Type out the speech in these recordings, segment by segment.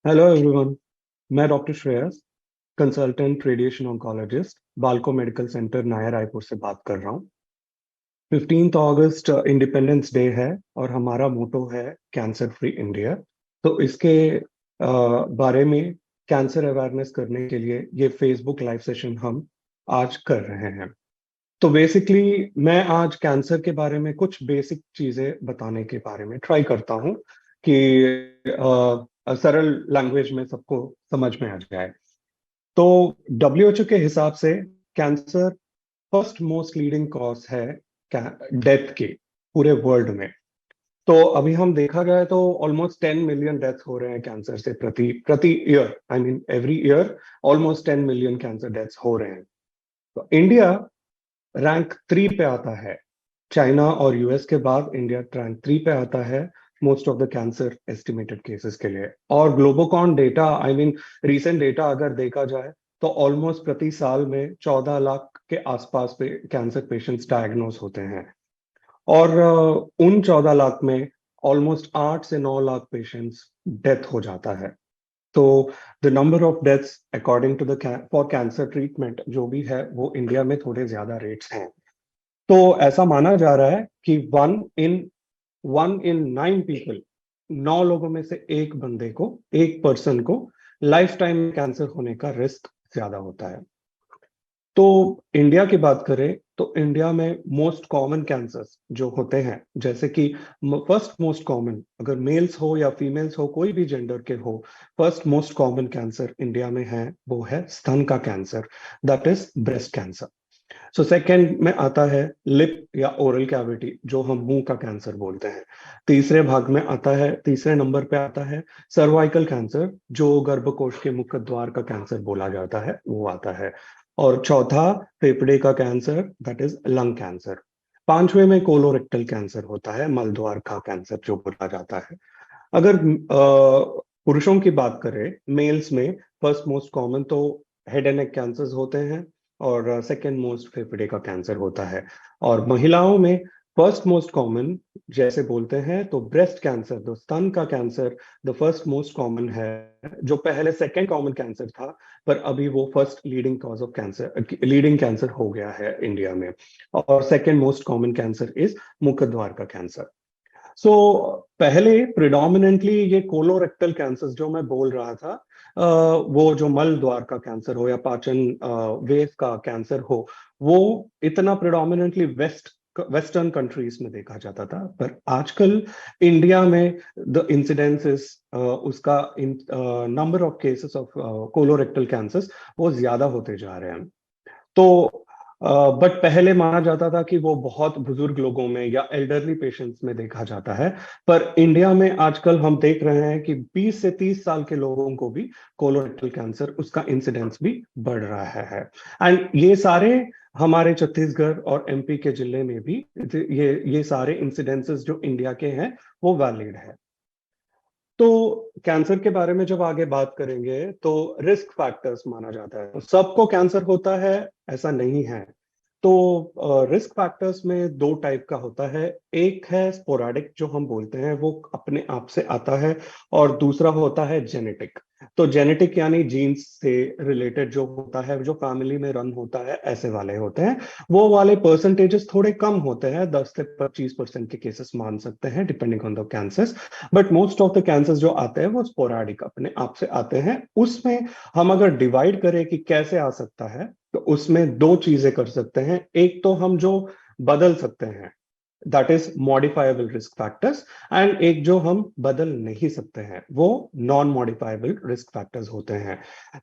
Hello everyone. मैं doctor Shreyas, consultant radiation oncologist, Balco medical centre Naya Raipur से बात कर रहा हूँ। 15 अगस्त इंडिपेंडेंस डे है और हमारा मोटो है कैंसर फ्री इंडिया। तो इसके बारे में कैंसर अवेयरनेस करने के लिए ये फेसबुक लाइव सेशन हम आज कर रहे हैं। तो बेसिकली मैं आज कैंसर के बारे में कुछ बेसिक चीजें बताने के बारे में ट्राई करता हूँ कि सरल लैंग्वेज में सबको समझ में आ जाए। तो डब्ल्यूएचओ के हिसाब से cancer first most leading cause है डेथ के पूरे वर्ल्ड में। तो अभी हम देखा जाए तो ऑलमोस्ट 10 मिलियन डेथ्स हो रहे हैं कैंसर से प्रति प्रति year. I mean every year almost 10 million cancer deaths हो रहे हैं। तो इंडिया रैंक 3 पे आता है। चाइना और यूएस के बाद इंडिया रैंक 3 पे आता है most of the cancer estimated cases के लिए। और GLOBOCAN data, I mean recent data अगर देखा जाए तो ऑलमोस्ट प्रति साल में 14 लाख के आसपास पे कैंसर पेशेंट्स डायग्नोज होते हैं। और उन 14 लाख में ऑलमोस्ट 8 से 9 लाख पेशेंट्स डेथ हो जाता है। तो the number of deaths according to the for cancer treatment जो भी है वो इंडिया में थोड़े ज्यादा रेट्स हैं। तो ऐसा माना जा रहा है कि वन इन 9 पीपल, 9 लोगों में से एक बंदे को, एक पर्सन को लाइफ टाइम कैंसर होने का रिस्क ज्यादा होता है। तो इंडिया की बात करें तो इंडिया में मोस्ट कॉमन कैंसर्स जो होते हैं, जैसे कि फर्स्ट मोस्ट कॉमन, अगर मेल्स हो या फीमेल्स हो, कोई भी जेंडर के हो, first most common cancer India में है वो है स्तन का cancer, that is breast cancer. So second में आता है लिप या ओरल कैविटी जो हम मुंह का कैंसर बोलते हैं। तीसरे भाग में आता है, तीसरे नंबर पे आता है सर्वाइकल कैंसर जो गर्भकोश के मुख्य द्वार का कैंसर बोला जाता है, वो आता है। और चौथा फेफड़े का cancer, that is lung cancer. पांचवे में कोलोरेक्टल कैंसर होता है, मलद्वार का कैंसर जो बोला जाता है। अगर पुरुषों की बात करें, मेल्स में फर्स्ट मोस्ट कॉमन तो हेड एंड नेक कैंसर्स होते हैं और सेकंड मोस्ट फेफड़े का कैंसर होता है। और महिलाओं में फर्स्ट मोस्ट कॉमन जैसे बोलते हैं तो ब्रेस्ट कैंसर, तो स्तन का cancer the first most common है, जो पहले सेकंड कॉमन कैंसर था पर अभी वो first leading cause of cancer, leading cancer हो गया है इंडिया में। और second most common cancer is मुख द्वार का कैंसर। सो पहले प्रिडोमिनेंटली ये कोलोरेक्टल कैंसर जो मैं बोल रहा था, वो जो मल द्वार का कैंसर हो या पाचन वेव का कैंसर हो, वो इतना प्रिडोमिनेंटली वेस्टर्न कंट्रीज में देखा जाता था। पर आजकल इंडिया में द इंसिडेंस इज उसका number of cases of colorectal cancer वो ज्यादा होते जा रहे हैं। तो बट पहले माना जाता था कि वो बहुत बुजुर्ग लोगों में या एल्डरली पेशेंट्स में देखा जाता है। पर इंडिया में आजकल हम देख रहे हैं कि 20 से 30 साल के लोगों को भी कोलोरेक्टल कैंसर, उसका इंसिडेंस भी बढ़ रहा है। एंड ये सारे हमारे छत्तीसगढ़ और एमपी के जिले में भी ये सारे इंसिडेंसेस जो इंडिया के हैं वो वैलिड है। तो कैंसर के बारे में जब आगे बात करेंगे तो रिस्क फैक्टर्स माना जाता है, तो सबको कैंसर होता है ऐसा नहीं है। तो रिस्क फैक्टर्स में दो टाइप का होता है। एक है स्पोराडिक जो हम बोलते हैं, वो अपने आप से आता है। और दूसरा होता है जेनेटिक। तो जेनेटिक यानी जीन्स से रिलेटेड जो होता है, जो फैमिली में रन होता है, ऐसे वाले होते हैं। वो वाले परसेंटेजेस थोड़े कम होते हैं, 10 से 25% के केसेस मान सकते हैं depending on the cancer. But most of the cancer जो आते हैं वो स्पोराडिक अपने आप से आते हैं। उसमें हम अगर डिवाइड करें कि कैसे आ सकता है, तो उसमें दो चीजें कर सकते हैं। एक तो हम जो बदल सकते हैं, that is modifiable risk factors. And एक जो हम बदल नहीं सकते हैं वो नॉन मॉडिफाइबल रिस्क फैक्टर्स होते हैं।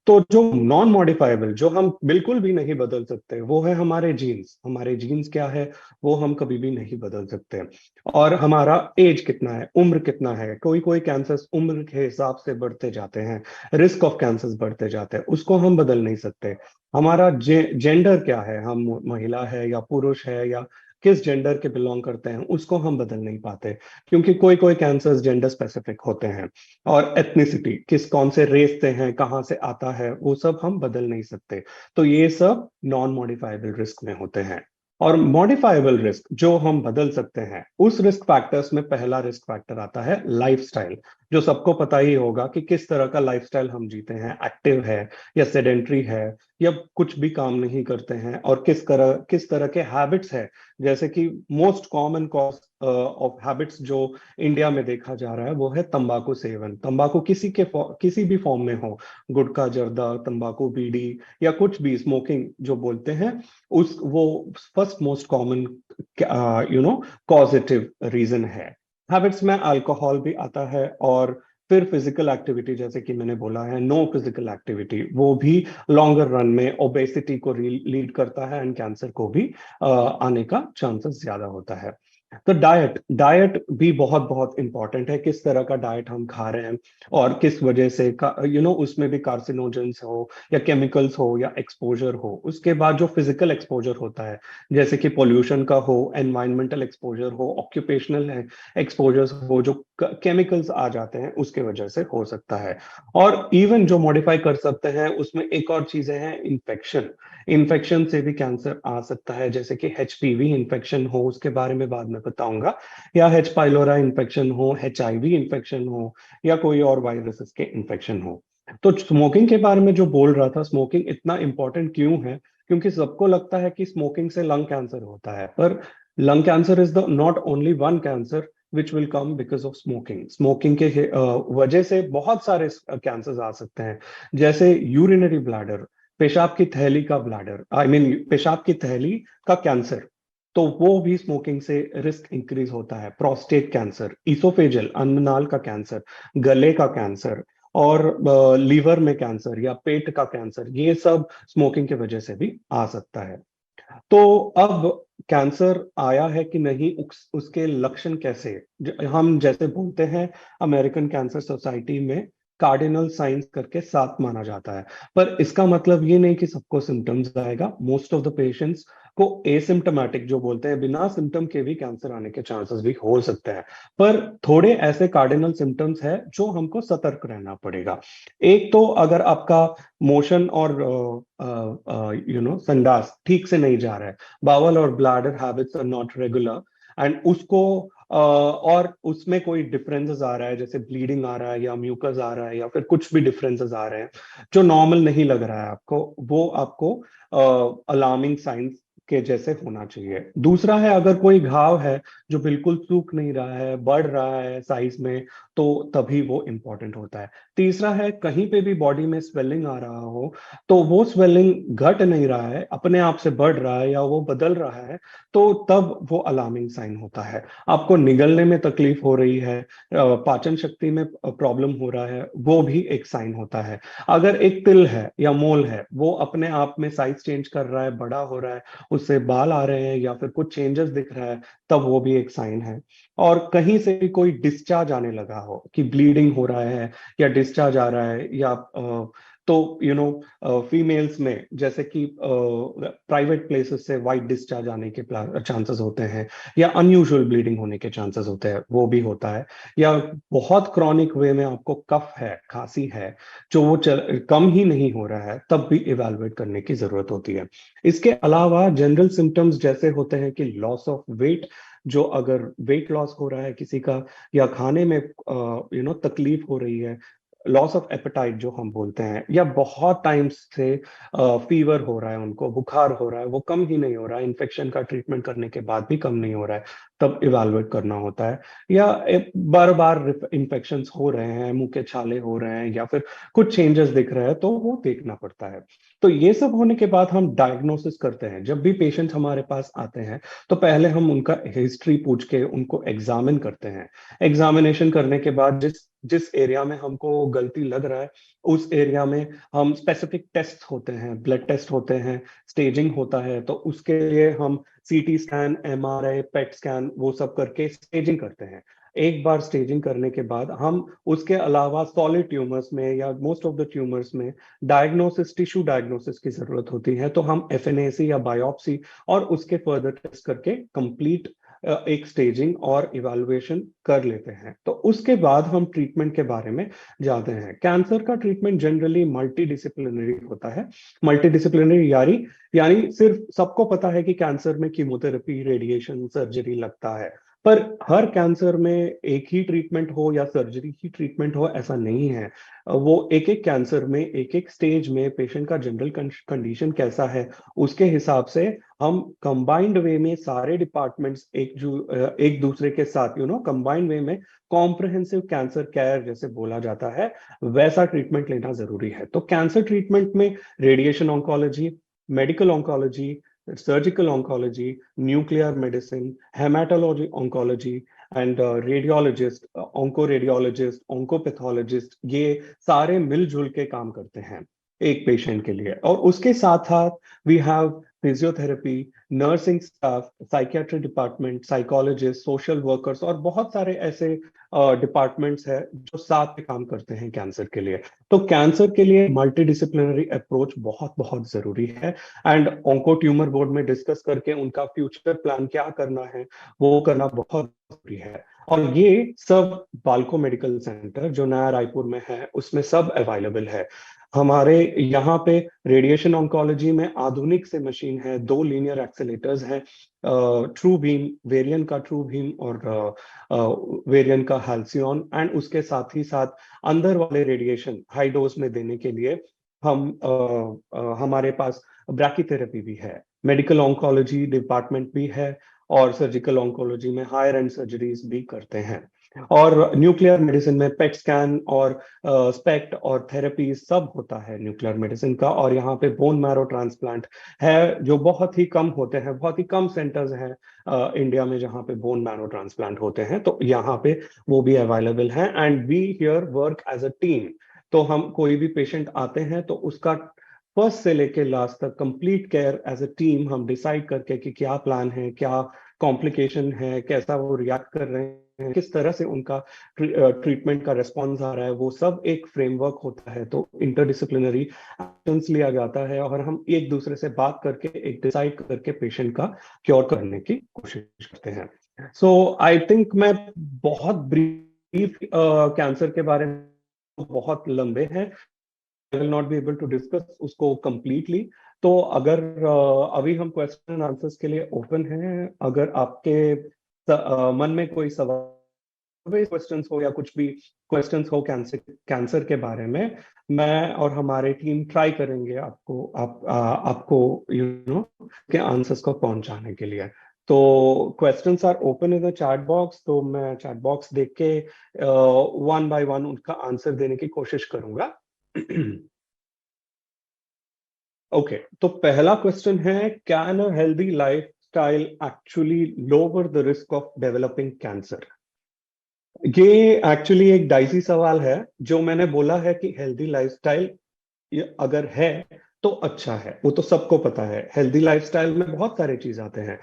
तो जो नॉन मॉडिफाइबल, जो हम बिल्कुल भी नहीं बदल सकते, वो है हमारे जीन्स। हमारे जीन्स क्या है वो हम कभी भी नहीं बदल सकते। और हमारा एज कितना है, उम्र कितना है, कोई कोई कैंसर उम्र के हिसाब से बढ़ते जाते हैं, रिस्क ऑफ कैंसर बढ़ते जाते हैं, उसको हम बदल नहीं सकते। हमारा जेंडर क्या है, हम महिला है या पुरुष है या किस जेंडर के बिलोंग करते हैं, उसको हम बदल नहीं पाते, क्योंकि कोई कोई कैंसर्स जेंडर स्पेसिफिक होते हैं। और एथनिसिटी, किस कौन से रेस से हैं, कहाँ से आता है, वो सब हम बदल नहीं सकते। तो ये सब नॉन मॉडिफाइबल रिस्क में होते हैं। और मॉडिफाइबल रिस्क जो हम बदल सकते हैं, उस रिस्क फैक्टर्स में पहला रिस्क फैक्टर आता है लाइफस्टाइल। जो सबको पता ही होगा कि किस तरह का लाइफस्टाइल हम जीते हैं, एक्टिव है या सेडेंट्री है या कुछ भी काम नहीं करते हैं, और किस तरह के हैबिट्स है। जैसे कि most common cause of habits जो इंडिया में देखा जा रहा है वो है तंबाकू सेवन। तंबाकू किसी भी फॉर्म में हो, गुटखा, जर्दा, तंबाकू, बीड़ी या कुछ भी स्मोकिंग जो बोलते हैं, उस वो first most common causative reason है। हैबिट्स में अल्कोहल भी आता है, और फिर फिजिकल एक्टिविटी, जैसे कि मैंने बोला है, नो फिजिकल एक्टिविटी वो भी लॉन्गर रन में ओबेसिटी को लीड करता है एंड कैंसर को भी आने का चांसेस ज्यादा होता है। तो डाइट डाइट भी बहुत बहुत इंपॉर्टेंट है, किस तरह का डाइट हम खा रहे हैं और किस वजह से उसमें भी कार्सिनोजेंस हो या केमिकल्स हो या एक्सपोजर हो। उसके बाद जो फिजिकल एक्सपोजर होता है, जैसे कि पोल्यूशन का हो, एनवायरमेंटल एक्सपोजर हो, ऑक्यूपेशनल एक्सपोजर्स हो, जो केमिकल्स आ जाते हैं उसके वजह से हो सकता है। और इवन जो मॉडिफाई कर सकते हैं उसमें एक और चीजें हैं, इन्फेक्शन। इन्फेक्शन से भी कैंसर आ सकता है, जैसे कि एचपीवी इन्फेक्शन हो, उसके बारे में बाद में बताऊंगा, या एच पाइलोरा इन्फेक्शन हो, एचआईवी इन्फेक्शन हो, या कोई और वायरसेस के इन्फेक्शन हो। तो स्मोकिंग के बारे में जो बोल रहा था, स्मोकिंग इतना इंपॉर्टेंट क्यों है? क्योंकि सबको लगता है कि स्मोकिंग से लंग कैंसर होता है, पर lung cancer is the not only one cancer which will come because of smoking. Smoking के वजह से बहुत सारे कैंसर आ सकते हैं, जैसे यूरिनरी ब्लैडर, पेशाब की थैली का ब्लैडर, पेशाब की थैली का कैंसर, तो वो भी स्मोकिंग से रिस्क इंक्रीज होता है। प्रोस्टेट कैंसर, इसोफेजल अन्ननाल का कैंसर, गले का कैंसर, और लीवर में कैंसर या पेट का कैंसर, ये सब स्मोकिंग की वजह से भी आ सकता है। तो अब कैंसर आया है कि नहीं, उसके लक्षण कैसे, हम जैसे बोलते हैं अमेरिकन कैंसर सोसाइटी में कार्डिनल साइंस करके 7 माना जाता है। पर इसका मतलब ये नहीं कि सबको सिम्टम्स आएगा। मोस्ट ऑफ द पेशेंट्स को एसिम्टोमेटिक जो बोलते हैं, बिना सिम्टम के भी कैंसर आने के चांसेस भी हो सकते हैं। पर थोड़े ऐसे कार्डिनल सिम्टम्स है जो हमको सतर्क रहना पड़ेगा। एक तो अगर आपका मोशन और संडास ठीक से नहीं जा रहा है, बावल और bladder habits are not regular, and उसको और उसमें कोई डिफरेंसेस आ रहा है, जैसे ब्लीडिंग आ रहा है या म्यूकस आ रहा है या फिर कुछ भी डिफरेंसेस आ रहे हैं जो नॉर्मल नहीं लग रहा है आपको, वो आपको अलार्मिंग साइंस के जैसे होना चाहिए। दूसरा है, अगर कोई घाव है जो बिल्कुल सूख नहीं रहा है, बढ़ रहा है साइज में, तो तभी वो इंपॉर्टेंट होता है। तीसरा है, कहीं पे भी बॉडी में स्वेलिंग आ रहा हो, तो वो स्वेलिंग घट नहीं रहा है, अपने आप से बढ़ रहा है या वो बदल रहा है, तो तब वो अलार्मिंग साइन होता है। आपको निगलने में तकलीफ हो रही है, पाचन शक्ति में प्रॉब्लम हो रहा है, वो भी एक साइन होता है। अगर एक तिल है या मोल है, वो अपने आप में साइज चेंज कर रहा है, बड़ा हो रहा है, उससे बाल आ रहे हैं या फिर कुछ चेंजेस दिख रहा है, तब वो भी एक साइन है। और कहीं से भी कोई डिस्चार्ज आने लगा हो, कि ब्लीडिंग हो रहा है या डिस्चार्ज आ रहा है, या तो फीमेल्स में जैसे कि प्राइवेट प्लेसेस से वाइट डिस्चार्ज आने के चांसेस होते हैं, या अनयूजुअल ब्लीडिंग होने के चांसेस होते हैं, वो भी होता है। या बहुत क्रॉनिक वे में आपको कफ है, खांसी है, जो वो कम ही नहीं हो रहा है, तब भी इवेलुएट करने की जरूरत होती है। इसके अलावा जनरल सिम्टम्स जैसे होते हैं कि लॉस ऑफ वेट, जो अगर वेट लॉस हो रहा है किसी का, या खाने में तकलीफ हो रही है, लॉस ऑफ एपेटाइट जो हम बोलते हैं, या बहुत टाइम से फीवर हो रहा है, उनको बुखार हो रहा है, वो कम ही नहीं हो रहा है, इन्फेक्शन का ट्रीटमेंट करने के बाद भी कम नहीं हो रहा है, तब इवेलुएट करना होता है। या बार बार इन्फेक्शन हो रहे हैं, मुंह के छाले हो रहे हैं, या फिर कुछ चेंजेस दिख रहे हैं, तो वो देखना पड़ता है। तो ये सब होने के बाद हम डायग्नोसिस करते हैं। जब भी पेशेंट हमारे पास आते हैं, तो पहले हम उनका हिस्ट्री पूछ के उनको एग्जामिन करते हैं। एग्जामिनेशन करने के बाद जिस जिस एरिया में हमको गलती लग रहा है, उस एरिया में हम स्पेसिफिक टेस्ट होते हैं, ब्लड टेस्ट होते हैं, स्टेजिंग होता है, तो उसके लिए हम CT scan, MRI, PET scan, वो सब करके स्टेजिंग करते हैं। एक बार स्टेजिंग करने के बाद हम उसके अलावा सॉलिड ट्यूमर्स में या मोस्ट ऑफ द ट्यूमर्स में डायग्नोसिस, टिश्यू डायग्नोसिस की जरूरत होती है, तो हम एफएनएसी या बायोप्सी और उसके फर्दर टेस्ट करके कंप्लीट एक स्टेजिंग और इवैल्यूएशन कर लेते हैं। तो उसके बाद हम ट्रीटमेंट के बारे में जाते हैं। कैंसर का ट्रीटमेंट जनरली मल्टी डिसिप्लिनरी होता है। मल्टी डिसिप्लिनरी यानी सिर्फ सबको पता है कि कैंसर में कीमोथेरेपी, रेडिएशन, सर्जरी लगता है, पर हर कैंसर में एक ही ट्रीटमेंट हो या सर्जरी ही ट्रीटमेंट हो ऐसा नहीं है। वो एक एक कैंसर में एक एक स्टेज में पेशेंट का जनरल कंडीशन कैसा है उसके हिसाब से हम कंबाइंड वे में सारे डिपार्टमेंट्स एक दूसरे के साथ कंबाइंड वे में कॉम्प्रहेंसिव कैंसर केयर जैसे बोला जाता है वैसा ट्रीटमेंट लेना जरूरी है। तो कैंसर ट्रीटमेंट में radiation oncology, medical oncology, surgical oncology, nuclear medicine, haematology oncology and radiologist, onco radiologist, oncopathologist, ये सारे मिलजुल के काम करते हैं एक पेशेंट के लिए। और उसके साथ साथ we have physiotherapy, nursing staff, psychiatry department, psychologist, social workers और बहुत सारे ऐसे डिपार्टमेंट्स हैं जो साथ में काम करते हैं कैंसर के लिए। तो कैंसर के लिए मल्टी डिसिप्लिनरी अप्रोच बहुत बहुत जरूरी है। एंड ऑन्को ट्यूमर बोर्ड में डिस्कस करके उनका फ्यूचर प्लान क्या करना है वो करना बहुत जरूरी है। और ये सब बाल्को मेडिकल सेंटर जो नया रायपुर में है उसमें सब अवेलेबल है। हमारे यहाँ पे रेडिएशन ऑन्कोलॉजी में आधुनिक से मशीन है, 2 लीनियर एक्सेलेटर्स हैं, ट्रू बीम, वेरियन का ट्रू बीम और वेरियन का हाल्सियन। एंड उसके साथ ही साथ अंदर वाले रेडिएशन हाई डोज में देने के लिए हमारे पास ब्रैकीथेरेपी भी है, मेडिकल ऑन्कोलॉजी डिपार्टमेंट भी है और सर्जिकल ऑन्कोलॉजी में हायर एंड सर्जरीज भी करते हैं। और न्यूक्लियर मेडिसिन में पेट स्कैन और स्पेक्ट और थेरेपी सब होता है न्यूक्लियर मेडिसिन का। और यहाँ पे बोन मैरो ट्रांसप्लांट है जो बहुत ही कम होते हैं, बहुत ही कम सेंटर्स हैं इंडिया में जहाँ पे बोन मैरो ट्रांसप्लांट होते हैं, तो यहाँ पे वो भी अवेलेबल है। And we here work as a team. तो हम कोई भी पेशेंट आते हैं तो उसका फर्स्ट से लेके लास्ट तक complete care as a team हम डिसाइड करके कि क्या प्लान है, क्या कॉम्प्लिकेशन है, कैसा वो रिएक्ट कर रहे हैं, किस तरह से उनका ट्रीटमेंट का रिस्पॉन्स आ रहा है, वो सब एक फ्रेमवर्क होता है। तो इंटरडिसिप्लिनरी एक्शंस लिया जाता है और हम एक दूसरे से बात करके एक डिसाइड करके पेशेंट का क्योर करने की कोशिश करते हैं। सो आई थिंक मैं बहुत ब्रीफ कैंसर के बारे में बहुत लंबे हैं, I will not be able to discuss उसको कंप्लीटली। तो अगर अभी हम क्वेश्चन एंड आंसर्स के लिए ओपन हैं, अगर आपके मन में कोई सवाल, क्वेश्चंस हो या कुछ भी क्वेश्चंस हो कैंसर कैंसर के बारे में, मैं और हमारे टीम ट्राई करेंगे आपको के आंसर्स को पहुंचाने के लिए। तो questions are open in the chat box, तो मैं चैट बॉक्स देख के वन बाय वन उनका आंसर देने की कोशिश करूंगा। ओके, तो पहला क्वेश्चन है, can a healthy lifestyle actually lower the risk of developing cancer? ये एक्चुअली एक डाइसी सवाल है। जो मैंने बोला है कि हेल्दी लाइफस्टाइल अगर है तो अच्छा है, वो तो सबको पता है। हेल्दी लाइफस्टाइल में बहुत सारे चीज आते हैं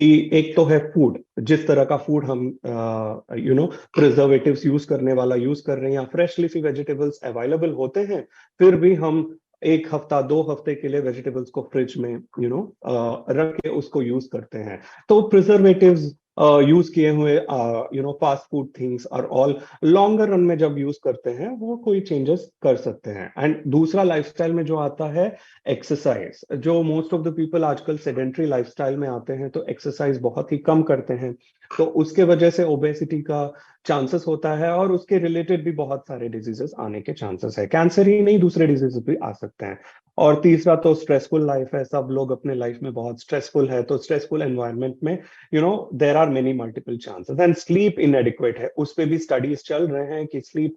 कि एक तो है फूड, जिस तरह का फूड हम प्रिजर्वेटिव्स यूज करने वाला यूज कर रहे हैं या फ्रेश लीफी वेजिटेबल्स अवेलेबल होते हैं, फिर भी हम एक हफ्ता 2 हफ्ते के लिए वेजिटेबल्स को फ्रिज में रख के उसको यूज करते हैं। तो प्रिजर्वेटिव्स यूज किए हुए फास्ट फूड थिंग्स और ऑल लॉन्गर रन में जब यूज करते हैं वो कोई चेंजेस कर सकते हैं। एंड दूसरा लाइफस्टाइल में जो आता है एक्सरसाइज, जो मोस्ट ऑफ द पीपल आजकल सेडेंट्री लाइफस्टाइल में आते हैं तो एक्सरसाइज बहुत ही कम करते हैं, तो उसके वजह से ओबेसिटी का चांसेस होता है और उसके रिलेटेड भी बहुत सारे डिजीजेस आने के चांसेस है। कैंसर ही नहीं, दूसरे डिजीजेस भी आ सकते हैं। और तीसरा तो स्ट्रेसफुल लाइफ है, सब लोग अपने लाइफ में बहुत स्ट्रेसफुल है, तो स्ट्रेसफुल एनवायरनमेंट में there are many multiple chances. And sleep inadequate है, उस पे भी स्टडीज चल रहे हैं कि स्लीप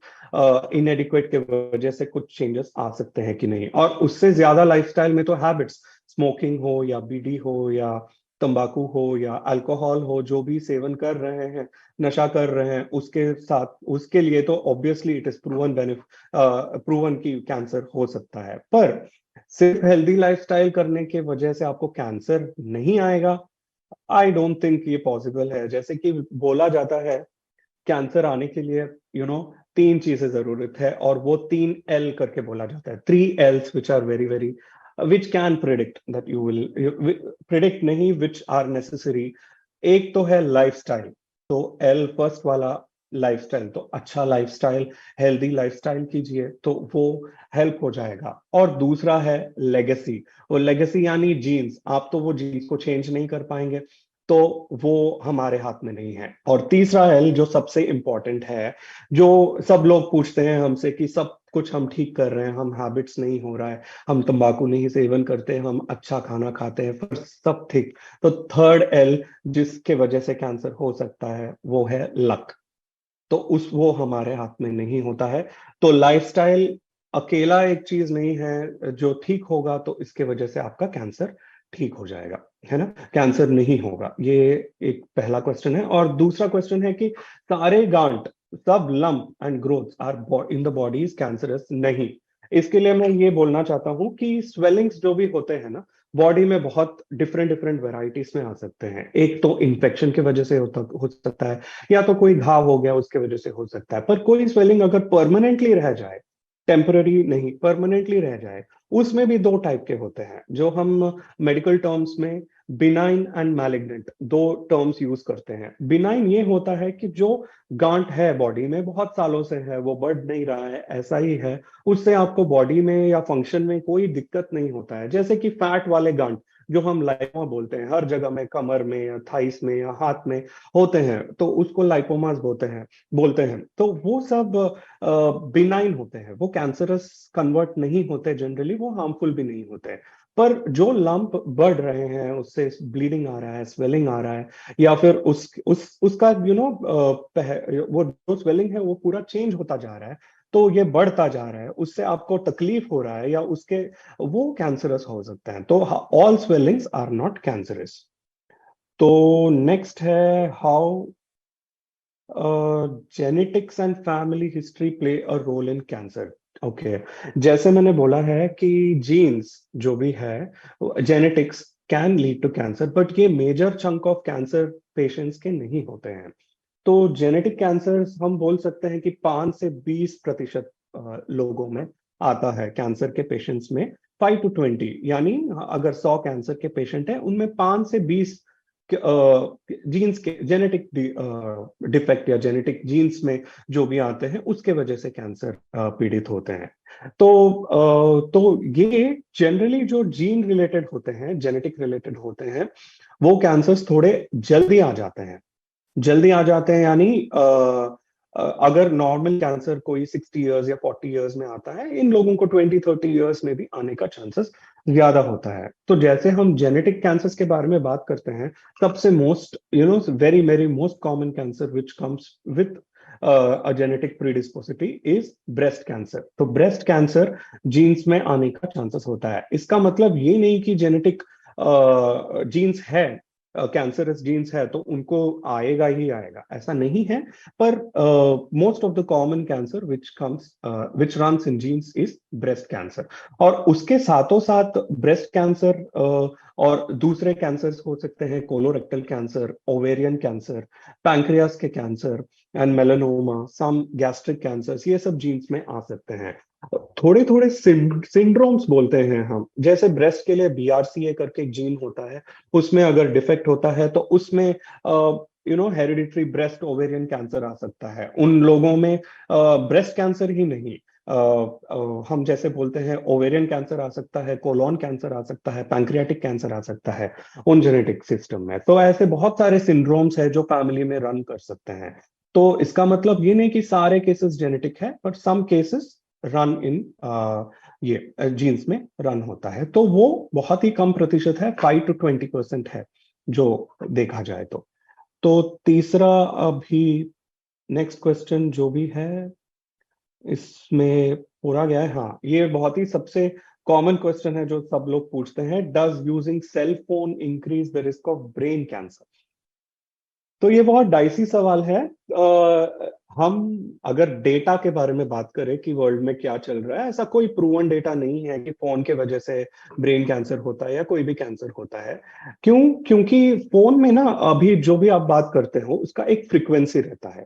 इनएडिक्वेट के वजह से कुछ चेंजेस आ सकते हैं कि नहीं। और उससे ज्यादा लाइफस्टाइल में तो हैबिट्स, स्मोकिंग हो या बीड़ी हो या तंबाकू हो या अल्कोहल हो, जो भी सेवन कर रहे हैं, नशा कर रहे हैं, उसके साथ उसके लिए तो ऑब्वियसली इट इज प्रूवन कि कैंसर हो सकता है। पर सिर्फ हेल्दी लाइफस्टाइल करने के वजह से आपको कैंसर नहीं आएगा, आई डोंट थिंक ये पॉसिबल है। जैसे कि बोला जाता है कैंसर आने के लिए 3 चीजें जरूरत है, और वो 3 L करके बोला जाता है, 3 Ls which are very very which can predict that you will predict नहीं, विच आर नेसेसरी। एक तो है लाइफस्टाइल, तो L फर्स्ट वाला लाइफस्टाइल, तो अच्छा लाइफस्टाइल, हेल्दी लाइफस्टाइल कीजिए तो वो हेल्प हो जाएगा। और दूसरा है लेगेसी, वो लेगेसी यानी जीन्स, आप तो वो जीन्स को चेंज नहीं कर पाएंगे, तो वो हमारे हाथ में नहीं है। और तीसरा एल जो सबसे इंपॉर्टेंट है, जो सब लोग पूछते हैं हमसे कि सब कुछ हम ठीक कर रहे हैं, हम हैबिट्स नहीं हो रहा है, हम तंबाकू नहीं सेवन करते, हम अच्छा खाना खाते हैं, पर सब ठीक। तो थर्ड एल जिसके वजह से कैंसर हो सकता है वो है लक। तो उस वो हमारे हाथ में नहीं होता है। तो लाइफस्टाइल अकेला एक चीज नहीं है जो ठीक होगा तो इसके वजह से आपका कैंसर ठीक हो जाएगा, है ना, कैंसर नहीं होगा। ये एक पहला क्वेश्चन है। और दूसरा क्वेश्चन है कि सारे गांठ, सब lump and growth are in the body is cancerous? नहीं। इसके लिए मैं ये बोलना चाहता हूं कि स्वेलिंग्स जो भी होते हैं ना बॉडी में, बहुत डिफरेंट डिफरेंट वेराइटीज में आ सकते हैं। एक तो इन्फेक्शन की वजह से हो सकता है, या तो कोई घाव हो गया उसके वजह से हो सकता है। पर कोई स्वेलिंग अगर परमानेंटली रह जाए, टेम्पररी नहीं परमानेंटली रह जाए, उसमें भी दो टाइप के होते हैं जो हम मेडिकल टर्म्स में बिनाइन एंड मैलिग्नेंट दो टर्म्स यूज करते हैं। बिनाइन ये होता है कि जो गांठ है बॉडी में बहुत सालों से है, वो बढ़ नहीं रहा है, ऐसा ही है, उससे आपको बॉडी में या फंक्शन में कोई दिक्कत नहीं होता है। जैसे कि फैट वाले गांठ जो हम लाइपोमा बोलते हैं, हर जगह में, कमर में या थाइस में या हाथ में होते हैं, तो उसको लाइपोमास बोलते हैं। तो वो सब बिनाइन होते हैं, वो कैंसरस कन्वर्ट नहीं होते जनरली, वो हार्मफुल भी नहीं होते। पर जो लंप बढ़ रहे हैं, उससे ब्लीडिंग आ रहा है, स्वेलिंग आ रहा है, या फिर उसका वो जो स्वेलिंग है वो पूरा चेंज होता जा रहा है, तो ये बढ़ता जा रहा है, उससे आपको तकलीफ हो रहा है या उसके, वो कैंसरस हो सकता है। तो all swellings are not cancerous. तो नेक्स्ट है, how genetics and family history play a role in cancer? Okay, जैसे मैंने बोला है कि जीन्स जो भी है, genetics can lead to cancer, but ये major chunk of cancer patients के नहीं होते हैं। तो जेनेटिक कैंसर हम बोल सकते हैं कि 5 से 20% लोगों में आता है, कैंसर के पेशेंट्स में 5 to 20, यानी अगर 100 कैंसर के पेशेंट हैं उनमें 5 से 20 जीन्स के जेनेटिक डिफेक्ट या जेनेटिक जीन्स में जो भी आते हैं उसके वजह से कैंसर पीड़ित होते हैं। तो ये जनरली जो जीन रिलेटेड होते हैं, जेनेटिक रिलेटेड होते हैं, वो कैंसर्स थोड़े जल्दी आ जाते हैं, यानी अगर नॉर्मल कैंसर कोई 60 इयर्स या 40 इयर्स में आता है, इन लोगों को 20-30 इयर्स में भी आने का चांसेस ज्यादा होता है। तो जैसे हम जेनेटिक कैंसर्स के बारे में बात करते हैं, सबसे most very very most common cancer which comes with a genetic predisposition is breast cancer. तो ब्रेस्ट कैंसर जीन्स में आने का चांसेस होता है। इसका मतलब ये नहीं कि जेनेटिक जीन्स है, कैंसरस जीन्स है तो उनको आएगा ही आएगा, ऐसा नहीं है। पर most of the common cancer which runs in genes is breast cancer. और उसके साथों साथ ब्रेस्ट कैंसर और दूसरे कैंसर्स हो सकते हैं, colorectal cancer, ovarian cancer, pancreas के cancer and melanoma, some gastric cancers, ये सब जीन्स में आ सकते हैं। थोड़े थोड़े सिंड्रोम्स बोलते हैं हम, जैसे ब्रेस्ट के लिए BRCA करके एक जीन होता है, उसमें अगर डिफेक्ट होता है तो उसमें हेरिडिटरी ब्रेस्ट ओवेरियन कैंसर आ सकता है। उन लोगों में ब्रेस्ट कैंसर ही नहीं, हम जैसे बोलते हैं ओवेरियन कैंसर आ सकता है, कोलोन कैंसर आ सकता है, पैंक्रियाटिक कैंसर आ सकता है उन जेनेटिक सिस्टम में। तो ऐसे बहुत सारे सिंड्रोम्स है जो फैमिली में रन कर सकते हैं। तो इसका मतलब ये नहीं कि सारे केसेस जेनेटिक है, but some cases run in ये जीन्स में रन होता है। तो वो बहुत ही कम प्रतिशत है, 5 to 20% है जो देखा जाए तो तीसरा, अभी नेक्स्ट क्वेश्चन जो भी है इसमें पूरा गया है। हाँ, ये बहुत ही सबसे कॉमन क्वेश्चन है जो सब लोग पूछते हैं, does using cell phone increase the risk of brain cancer? तो ये बहुत डाइसी सवाल है। हम अगर डेटा के बारे में बात करें कि वर्ल्ड में क्या चल रहा है, ऐसा कोई प्रूवन डेटा नहीं है कि फोन के वजह से ब्रेन कैंसर होता है या कोई भी कैंसर होता है। क्यों? क्योंकि फोन में ना अभी जो भी आप बात करते हो उसका एक फ्रीक्वेंसी रहता है,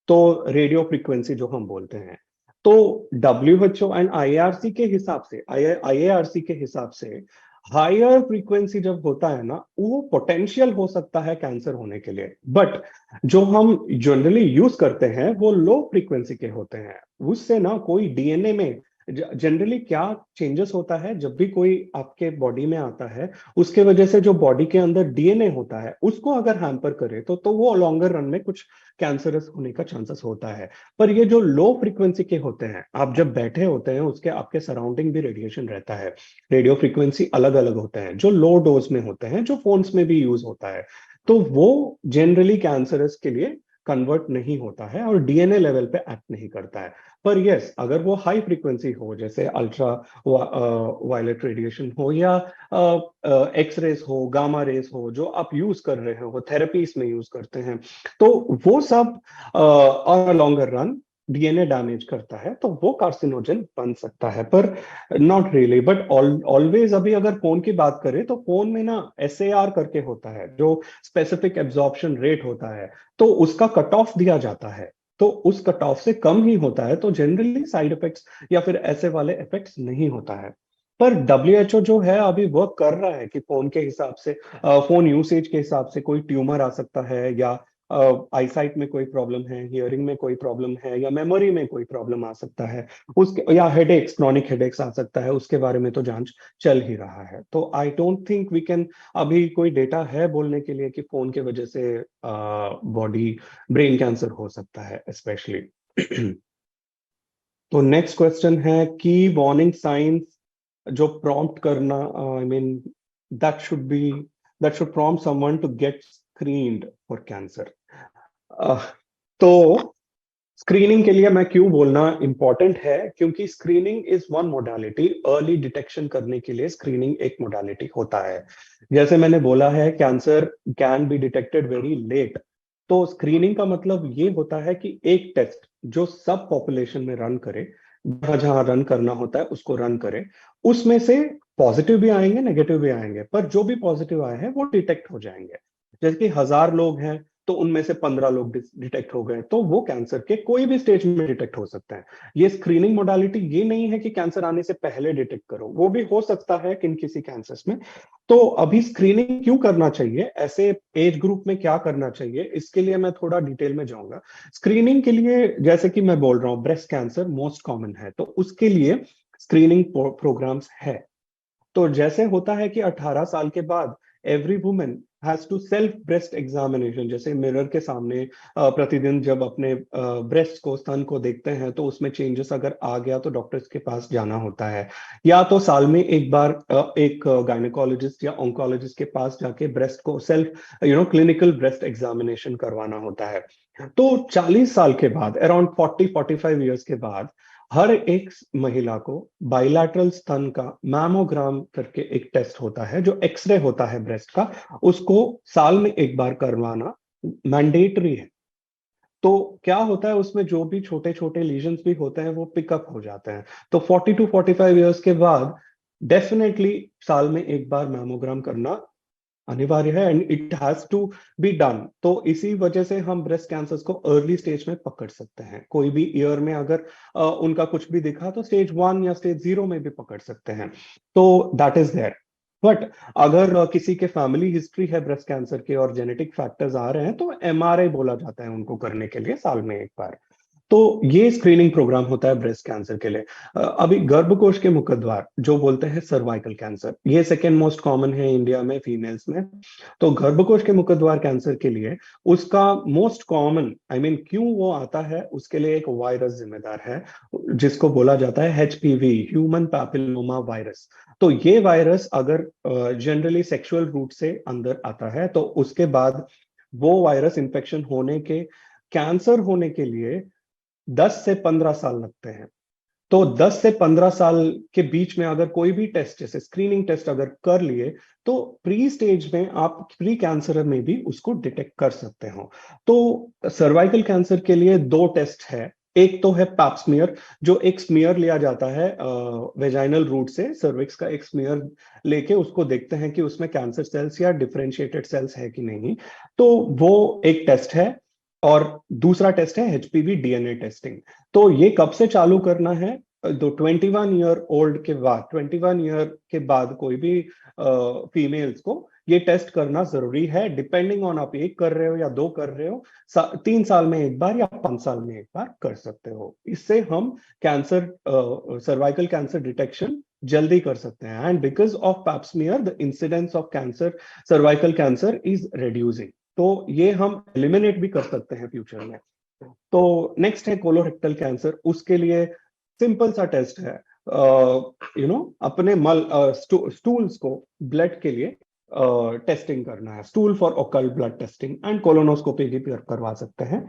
तो रेडियो फ्रीक्वेंसी जो हम बोलते हैं। तो WHO एंड IARC के हिसाब से, IARC के हिसाब से हायर फ्रीक्वेंसी जब होता है ना, वो पोटेंशियल हो सकता है कैंसर होने के लिए। बट जो हम जनरली यूज करते हैं वो लो फ्रीक्वेंसी के होते हैं, उससे ना कोई DNA में जनरली क्या चेंजेस होता है जब भी कोई आपके बॉडी में आता है, उसके वजह से जो बॉडी के अंदर डीएनए होता है उसको अगर हैम्पर करे तो वो लॉन्गर रन में कुछ कैंसरस होने का चांसेस होता है। पर ये जो लो फ्रीक्वेंसी के होते हैं, आप जब बैठे होते हैं उसके आपके सराउंडिंग भी रेडिएशन रहता है, रेडियो फ्रीक्वेंसी अलग अलग होते हैं जो लो डोज में होते हैं, जो फोन्स में भी यूज होता है, तो वो जनरली कैंसरस के लिए कन्वर्ट नहीं होता है और डीएनए लेवल पे एक्ट नहीं करता है। पर यस, अगर वो हाई फ्रीक्वेंसी हो, जैसे अल्ट्रा वायलेट रेडिएशन हो या एक्स रेस हो, गामा रेस हो, जो आप यूज कर रहे हो, थेरेपीज में यूज करते हैं, तो वो सब on longer run DNA damage करता है, तो वो कार्सिनोजन बन सकता है। पर नॉट रियली, बट ऑलवेज अभी अगर फोन की बात करें तो फोन में ना एसएआर करके होता है, जो स्पेसिफिक एब्जॉर्प्शन रेट होता है, तो उसका कट ऑफ दिया जाता है, तो उस कट ऑफ से कम ही होता है, तो जनरली साइड इफेक्ट्स या फिर ऐसे वाले इफेक्ट्स नहीं होता है। पर डब्ल्यूएचओ जो है अभी वर्क कर रहा है कि फोन के हिसाब से, फोन यूसेज के हिसाब से कोई ट्यूमर आ सकता है, या आईसाइट में कोई प्रॉब्लम है, हियरिंग में कोई प्रॉब्लम है, या मेमोरी में कोई प्रॉब्लम आ सकता है, उसके या हेडेक्स, क्रॉनिक हेडेक्स आ सकता है, उसके बारे में तो जांच चल ही रहा है। तो I don't think we can, अभी कोई डेटा है बोलने के लिए कि फोन के वजह से बॉडी ब्रेन कैंसर हो सकता है स्पेशली। तो नेक्स्ट क्वेश्चन है कि वार्निंग साइंस जो प्रॉम्प्ट करना, I mean that should be, that should prompt someone to get screened for cancer. तो स्क्रीनिंग के लिए मैं क्यों बोलना इंपॉर्टेंट है, क्योंकि screening is one modality, early detection करने के लिए स्क्रीनिंग एक मोडालिटी होता है। जैसे मैंने बोला है, cancer can be detected very late, तो स्क्रीनिंग का मतलब ये होता है कि एक टेस्ट जो सब पॉपुलेशन में रन करे, जहां जहां रन करना होता है उसको रन करे, उसमें से पॉजिटिव भी आएंगे, नेगेटिव भी आएंगे, पर जो भी पॉजिटिव आए हैं वो डिटेक्ट हो जाएंगे। जैसे कि 1000 लोग हैं तो उनमें से 15 लोग डिटेक्ट हो गए, तो वो कैंसर के कोई भी स्टेज में डिटेक्ट हो सकते हैं। ये स्क्रीनिंग मोडालिटी ये नहीं है कि कैंसर आने से पहले डिटेक्ट करो, वो भी हो सकता है किसी कैंसर्स में। तो अभी स्क्रीनिंग क्यों करना चाहिए, ऐसे एज ग्रुप में क्या करना चाहिए, इसके लिए मैं थोड़ा डिटेल में जाऊंगा। स्क्रीनिंग के लिए, जैसे कि मैं बोल रहा हूँ, ब्रेस्ट कैंसर मोस्ट कॉमन है, तो उसके लिए स्क्रीनिंग प्रोग्राम्स है। तो जैसे होता है कि 18 साल के बाद every women has to self breast examination, जैसे मिरर के सामने प्रतिदिन जब अपने ब्रेस्ट को, स्तन को देखते हैं, तो उसमें चेंजेस अगर आ गया तो डॉक्टर्स के पास जाना होता है, या तो साल में एक बार एक गायनेकोलॉजिस्ट या ऑन्कोलॉजिस्ट के पास जाके ब्रेस्ट को सेल्फ क्लिनिकल ब्रेस्ट एग्जामिनेशन करवाना होता है। तो 40 साल के बाद, अराउंड 40-45 ईयर्स के बाद, हर एक महिला को बाइलैटरल स्तन का मैमोग्राम करके एक टेस्ट होता है, जो एक्सरे होता है ब्रेस्ट का, उसको साल में एक बार करवाना मैंडेटरी है। तो क्या होता है, उसमें जो भी छोटे छोटे लीजन्स भी होते हैं वो पिकअप हो जाते हैं। तो 40-45 ईयर्स के बाद डेफिनेटली साल में एक बार मैमोग्राम करना अनिवार्य है, and it has to be done. तो इसी वजह से हम ब्रेस्ट कैंसर्स को अर्ली स्टेज में पकड़ सकते हैं। कोई भी ईयर में अगर उनका कुछ भी दिखा तो स्टेज 1 या स्टेज 0 में भी पकड़ सकते हैं। तो दैट इज देयर। बट अगर किसी के फैमिली हिस्ट्री है ब्रेस्ट कैंसर के और जेनेटिक फैक्टर्स आ रहे हैं, तो एमआरआई बोला जाता है उनको करने के लिए साल में एक बार। तो ये स्क्रीनिंग प्रोग्राम होता है ब्रेस्ट कैंसर के लिए। अभी गर्भकोश के मुखद्वार जो बोलते हैं सर्वाइकल कैंसर, ये सेकेंड मोस्ट कॉमन है इंडिया में फीमेल्स में। तो गर्भकोश के मुखद्वार कैंसर के लिए उसका मोस्ट कॉमन, आई मीन क्यों वो आता है, उसके लिए एक वायरस जिम्मेदार है, जिसको बोला जाता है एचपीवी, ह्यूमन पैपिलोमा वायरस। तो ये वायरस अगर जनरली सेक्सुअल रूट से अंदर आता है, तो उसके बाद वो वायरस इंफेक्शन होने के, कैंसर होने के लिए 10 से 15 साल लगते हैं। तो 10 से 15 साल के बीच में अगर कोई भी टेस्ट, जैसे स्क्रीनिंग टेस्ट अगर कर लिए, तो प्री स्टेज में आप प्री कैंसर में भी उसको डिटेक्ट कर सकते हो। तो सर्वाइकल कैंसर के लिए 2 टेस्ट है। एक तो है पैप स्मीयर, जो एक स्मीयर लिया जाता है वेजाइनल रूट से, सर्विक्स का एक स्मीयर लेके उसको देखते हैं कि उसमें कैंसर सेल्स या डिफरेंशिएटेड सेल्स है कि नहीं। तो वो एक टेस्ट है। और दूसरा टेस्ट है एचपीवी डीएनए टेस्टिंग। तो ये कब से चालू करना है, तो 21 ईयर ओल्ड के बाद, 21 ईयर के बाद कोई भी फीमेल्स को ये टेस्ट करना जरूरी है, डिपेंडिंग ऑन आप एक कर रहे हो या दो कर रहे हो, 3 साल में एक बार या 5 साल में एक बार कर सकते हो। इससे हम कैंसर, सर्वाइकल कैंसर डिटेक्शन जल्दी कर सकते हैं। And because of pap smear the incidence of cancer, cervical cancer is reducing. तो ये हम एलिमिनेट भी कर सकते हैं फ्यूचर में। तो नेक्स्ट है कोलोरेक्टल कैंसर। उसके लिए सिंपल सा टेस्ट है, अपने स्टूल्स को ब्लड के लिए टेस्टिंग करना है, stool for occult blood testing, and colonoscopy भी करवा सकते हैं।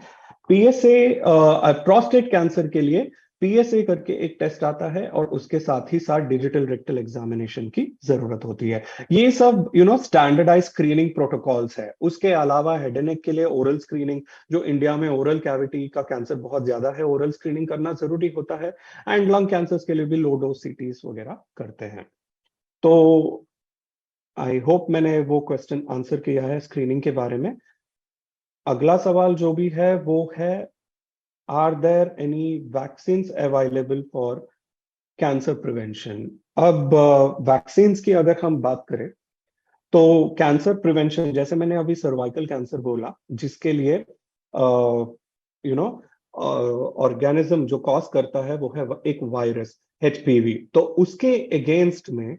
पीएसए, प्रोस्टेट कैंसर के लिए पीएसए करके एक टेस्ट आता है, और उसके साथ ही साथ डिजिटल रेक्टल एग्जामिनेशन की जरूरत होती है। ये सब स्टैंडर्डाइज स्क्रीनिंग प्रोटोकॉल्स है। उसके अलावा हेड एंड नेक के लिए ओरल स्क्रीनिंग, जो इंडिया में ओरल कैविटी का कैंसर बहुत ज्यादा है, ओरल स्क्रीनिंग करना जरूरी होता है। एंड लंग कैंसर के लिए भी लो डोज सीटीज वगैरह करते हैं। तो आई होप मैंने वो क्वेश्चन आंसर किया है स्क्रीनिंग के बारे में। अगला सवाल जो भी है वो है, are there any vaccines available for cancer prevention? अब वैक्सीन्स की अगर हम बात करें तो कैंसर प्रिवेंशन, जैसे मैंने अभी सर्वाइकल कैंसर बोला, जिसके लिए ऑर्गेनिज्म जो कॉज करता है वो है एक वायरस एचपीवी। तो उसके अगेंस्ट में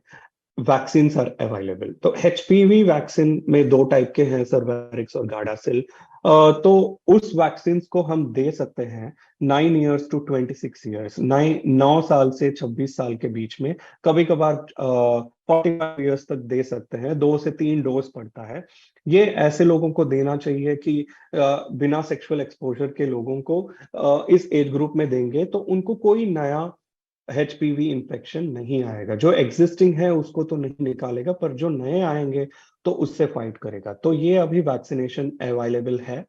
वैक्सीन आर अवेलेबल। तो एचपीवी वैक्सीन में 2 टाइप के हैं, सर्वेरिक्स और गार्डासिल। तो उस वैक्सीन को हम दे सकते हैं 9 ईयर्स टू 26 ईयर्स, 9 साल से 26 साल के बीच में। कभी कभार 45 ईयर्स तक दे सकते हैं। 2 से 3 डोज पड़ता है। ये ऐसे लोगों को देना चाहिए कि बिना सेक्सुअल एक्सपोजर के लोगों को इस एज ग्रुप में देंगे तो उनको कोई नया एचपीवी इंफेक्शन नहीं आएगा। जो एग्जिस्टिंग है उसको तो नहीं निकालेगा, पर जो नए आएंगे तो उससे फाइट करेगा। तो ये अभी वैक्सीनेशन अवेलेबल है।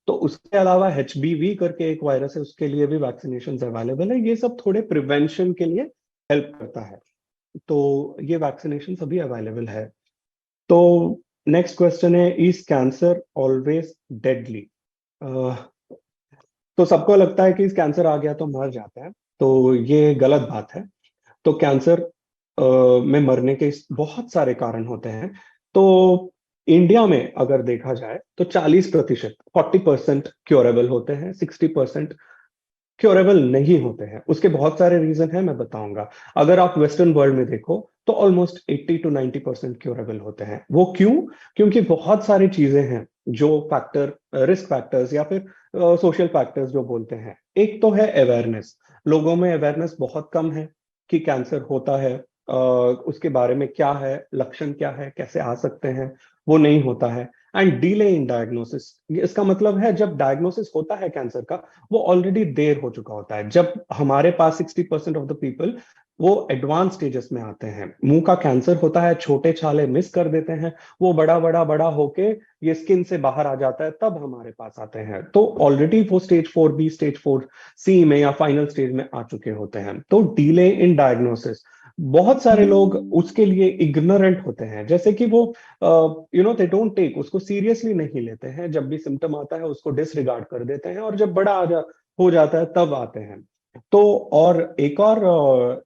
तो उसके अलावा एचबीवी करके एक वायरस है, उसके लिए भी वैक्सीनेशन अवेलेबल है। ये सब थोड़े प्रिवेंशन के लिए हेल्प करता है। तो ये वैक्सीनेशन अभी अवेलेबल है। तो नेक्स्ट क्वेश्चन है, इज कैंसर ऑलवेज डेडली? तो सबको लगता है कि कैंसर आ गया तो मर जाता है, तो ये गलत बात है। तो कैंसर में मरने के बहुत सारे कारण होते हैं। तो इंडिया में अगर देखा जाए तो 40%, 40% क्योरेबल होते हैं, 60% क्योरेबल नहीं होते हैं। उसके बहुत सारे रीजन हैं, मैं बताऊंगा। अगर आप वेस्टर्न वर्ल्ड में देखो तो ऑलमोस्ट 80 to 90% क्योरेबल होते हैं। वो क्यों? क्योंकि बहुत सारी चीजें हैं जो फैक्टर, रिस्क फैक्टर्स या फिर सोशल फैक्टर्स जो बोलते हैं। एक तो है अवेयरनेस। लोगों में अवेयरनेस बहुत कम है कि कैंसर होता है, उसके बारे में क्या है, लक्षण क्या है, कैसे आ सकते हैं, वो नहीं होता है। एंड डिले इन डायग्नोसिस, इसका मतलब है जब डायग्नोसिस होता है कैंसर का, वो ऑलरेडी देर हो चुका होता है। जब हमारे पास 60% ऑफ द पीपल वो एडवांस स्टेजेस में आते हैं, मुंह का कैंसर होता है, छोटे छाले मिस कर देते हैं, वो बड़ा बड़ा बड़ा होके ये स्किन से बाहर आ जाता है, तब हमारे पास आते हैं। तो ऑलरेडी वो स्टेज 4B, स्टेज 4C में या फाइनल स्टेज में आ चुके होते हैं। तो डिले इन डायग्नोसिस, बहुत सारे लोग उसके लिए इग्नोरेंट होते हैं, जैसे कि वो दे डोंट टेक, उसको सीरियसली नहीं लेते हैं। जब भी सिम्टम आता है उसको डिसरिगार्ड कर देते हैं, और जब बड़ा हो जाता है तब आते हैं। तो और एक और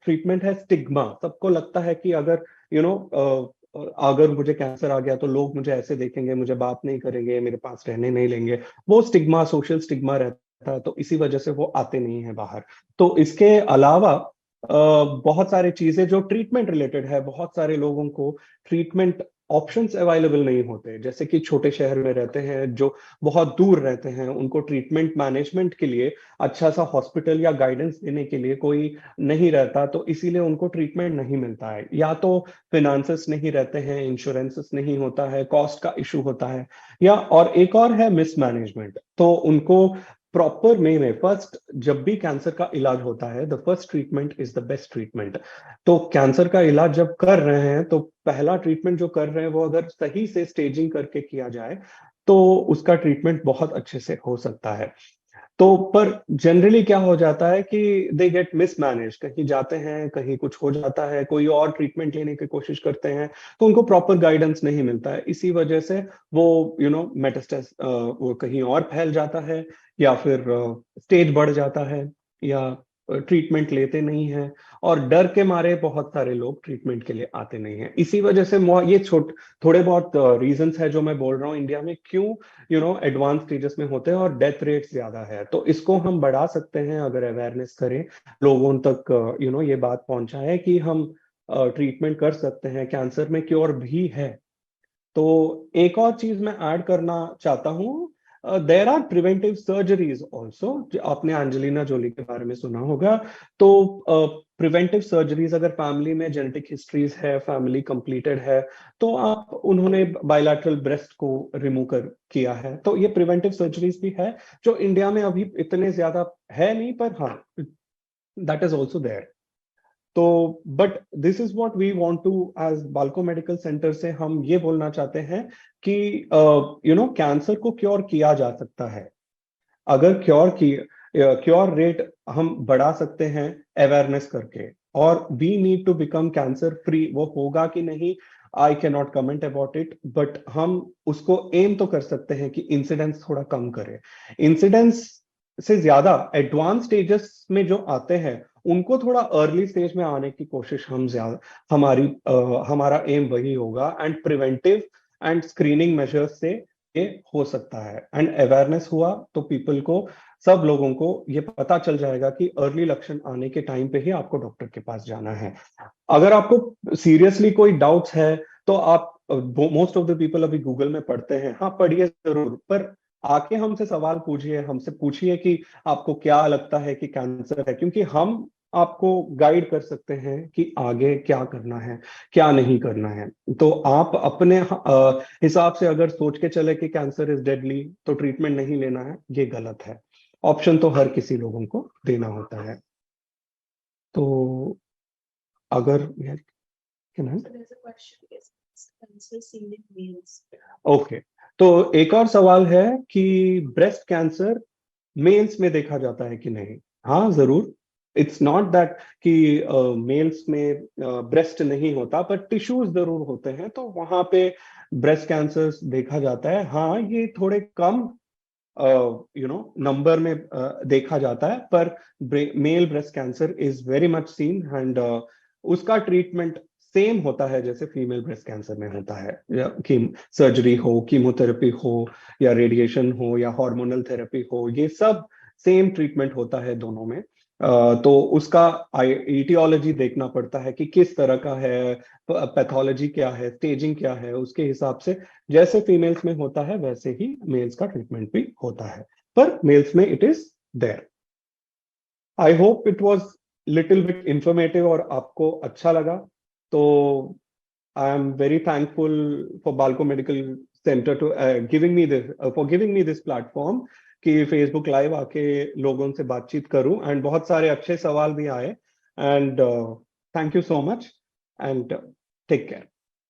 ट्रीटमेंट है स्टिग्मा। सबको लगता है कि अगर अगर मुझे कैंसर आ गया तो लोग मुझे ऐसे देखेंगे, मुझे बात नहीं करेंगे, मेरे पास रहने नहीं लेंगे। वो स्टिग्मा, सोशल स्टिग्मा रहता है, तो इसी वजह से वो आते नहीं है बाहर। तो इसके अलावा बहुत सारी चीजें जो ट्रीटमेंट रिलेटेड है, बहुत सारे लोगों को ट्रीटमेंट ऑप्शंस अवेलेबल नहीं होते। जैसे कि छोटे शहर में रहते हैं, जो बहुत दूर रहते हैं, उनको ट्रीटमेंट मैनेजमेंट के लिए अच्छा सा हॉस्पिटल या गाइडेंस देने के लिए कोई नहीं रहता, तो इसीलिए उनको ट्रीटमेंट नहीं मिलता है। या तो फिनांसेस नहीं रहते हैं, इंश्योरेंसेस नहीं होता है, कॉस्ट का इशू होता है, या और एक और है मिसमैनेजमेंट। तो उनको प्रॉपर में फर्स्ट, जब भी कैंसर का इलाज होता है, the first treatment is the best treatment. तो कैंसर का इलाज जब कर रहे हैं तो पहला ट्रीटमेंट जो कर रहे हैं वो अगर सही से स्टेजिंग करके किया जाए तो उसका ट्रीटमेंट बहुत अच्छे से हो सकता है। तो पर जनरली क्या हो जाता है कि दे गेट मिसमैनेज, कहीं जाते हैं, कहीं कुछ हो जाता है, कोई और ट्रीटमेंट लेने की कोशिश करते हैं, तो उनको प्रॉपर गाइडेंस नहीं मिलता है। इसी वजह से वो मेटास्टेस वो कहीं और फैल जाता है, या फिर स्टेज बढ़ जाता है, या ट्रीटमेंट लेते नहीं हैं, और डर के मारे बहुत सारे लोग ट्रीटमेंट के लिए आते नहीं हैं। इसी वजह से ये थोड़े बहुत रीजंस है जो मैं बोल रहा हूँ इंडिया में क्यों एडवांस स्टेजेस में होते हैं और डेथ रेट ज्यादा है। तो इसको हम बढ़ा सकते हैं अगर अवेयरनेस करें, लोगों तक ये बात पहुंचाए कि हम ट्रीटमेंट कर सकते हैं, कैंसर में क्योर भी है। तो एक और चीज मैं ऐड करना चाहता हूँ, there are preventive surgeries also. आपने एंजेलिना जोली के बारे में सुना होगा। तो प्रिवेंटिव सर्जरीज, अगर फैमिली में जेनेटिक हिस्ट्रीज है, फैमिली कंप्लीटेड है, तो आप उन्होंने बायलैटरल ब्रेस्ट को रिमूव किया है, तो ये प्रिवेंटिव सर्जरीज भी है जो इंडिया में अभी इतने ज्यादा है नहीं, पर हाँ, दैट इज ऑल्सो देयर। तो but this is what we want to as Balco medical centre से हम ये बोलना चाहते हैं कि कैंसर को क्योर किया जा सकता है। अगर क्योर रेट हम बढ़ा सकते हैं अवेयरनेस करके, और we need to become cancer free. वो होगा कि नहीं, I can not comment about it, but हम उसको एम तो कर सकते हैं कि इंसिडेंस थोड़ा कम करें। इंसिडेंस से ज्यादा एडवांस स्टेजेस में जो आते हैं उनको थोड़ा अर्ली स्टेज में आने की कोशिश हम ज्यादा, हमारा एम वही होगा। And preventive and screening measures से ये हो सकता है। एंड अवेयरनेस हुआ तो पीपल को, सब लोगों को ये पता चल जाएगा कि अर्ली लक्षण आने के टाइम पे ही आपको डॉक्टर के पास जाना है। अगर आपको सीरियसली कोई डाउट्स है तो आप, मोस्ट ऑफ द पीपल अभी गूगल में पढ़ते हैं, हाँ पढ़िए जरूर, पर आके हमसे सवाल पूछिए, हमसे पूछिए कि आपको क्या लगता है कि कैंसर है, क्योंकि हम आपको गाइड कर सकते हैं कि आगे क्या करना है, क्या नहीं करना है। तो आप अपने हिसाब से अगर सोच के चले कि कैंसर इज डेडली तो ट्रीटमेंट नहीं लेना है, ये गलत है। ऑप्शन तो हर किसी लोगों को देना होता है। तो अगर ओके, तो एक और सवाल है कि ब्रेस्ट कैंसर मेल्स में देखा जाता है कि नहीं। हाँ जरूर, इट्स नॉट दैट कि मेल्स में ब्रेस्ट नहीं होता, पर टिश्यूज जरूर होते हैं, तो वहां पे ब्रेस्ट कैंसर देखा जाता है। हाँ, ये थोड़े कम नंबर में देखा जाता है, पर male breast cancer is very much seen, and उसका ट्रीटमेंट सेम होता है जैसे फीमेल ब्रेस्ट कैंसर में होता है। या सर्जरी हो, कीमोथेरेपी हो, या रेडिएशन हो, या हार्मोनल थेरेपी हो, ये सब सेम ट्रीटमेंट होता है दोनों में। तो उसका ईटियोलॉजी देखना पड़ता है कि किस तरह का है, पैथोलॉजी क्या है, स्टेजिंग क्या है, उसके हिसाब से जैसे फीमेल्स में होता है वैसे ही मेल्स का ट्रीटमेंट भी होता है, पर मेल्स में it is there. I hope it was little bit informative और आपको अच्छा लगा। तो I am very thankful for Balco medical centre to giving me this platform कि फेसबुक लाइव आके लोगों से बातचीत करूं, एंड बहुत सारे अच्छे सवाल भी आए। And thank you so much, and take care.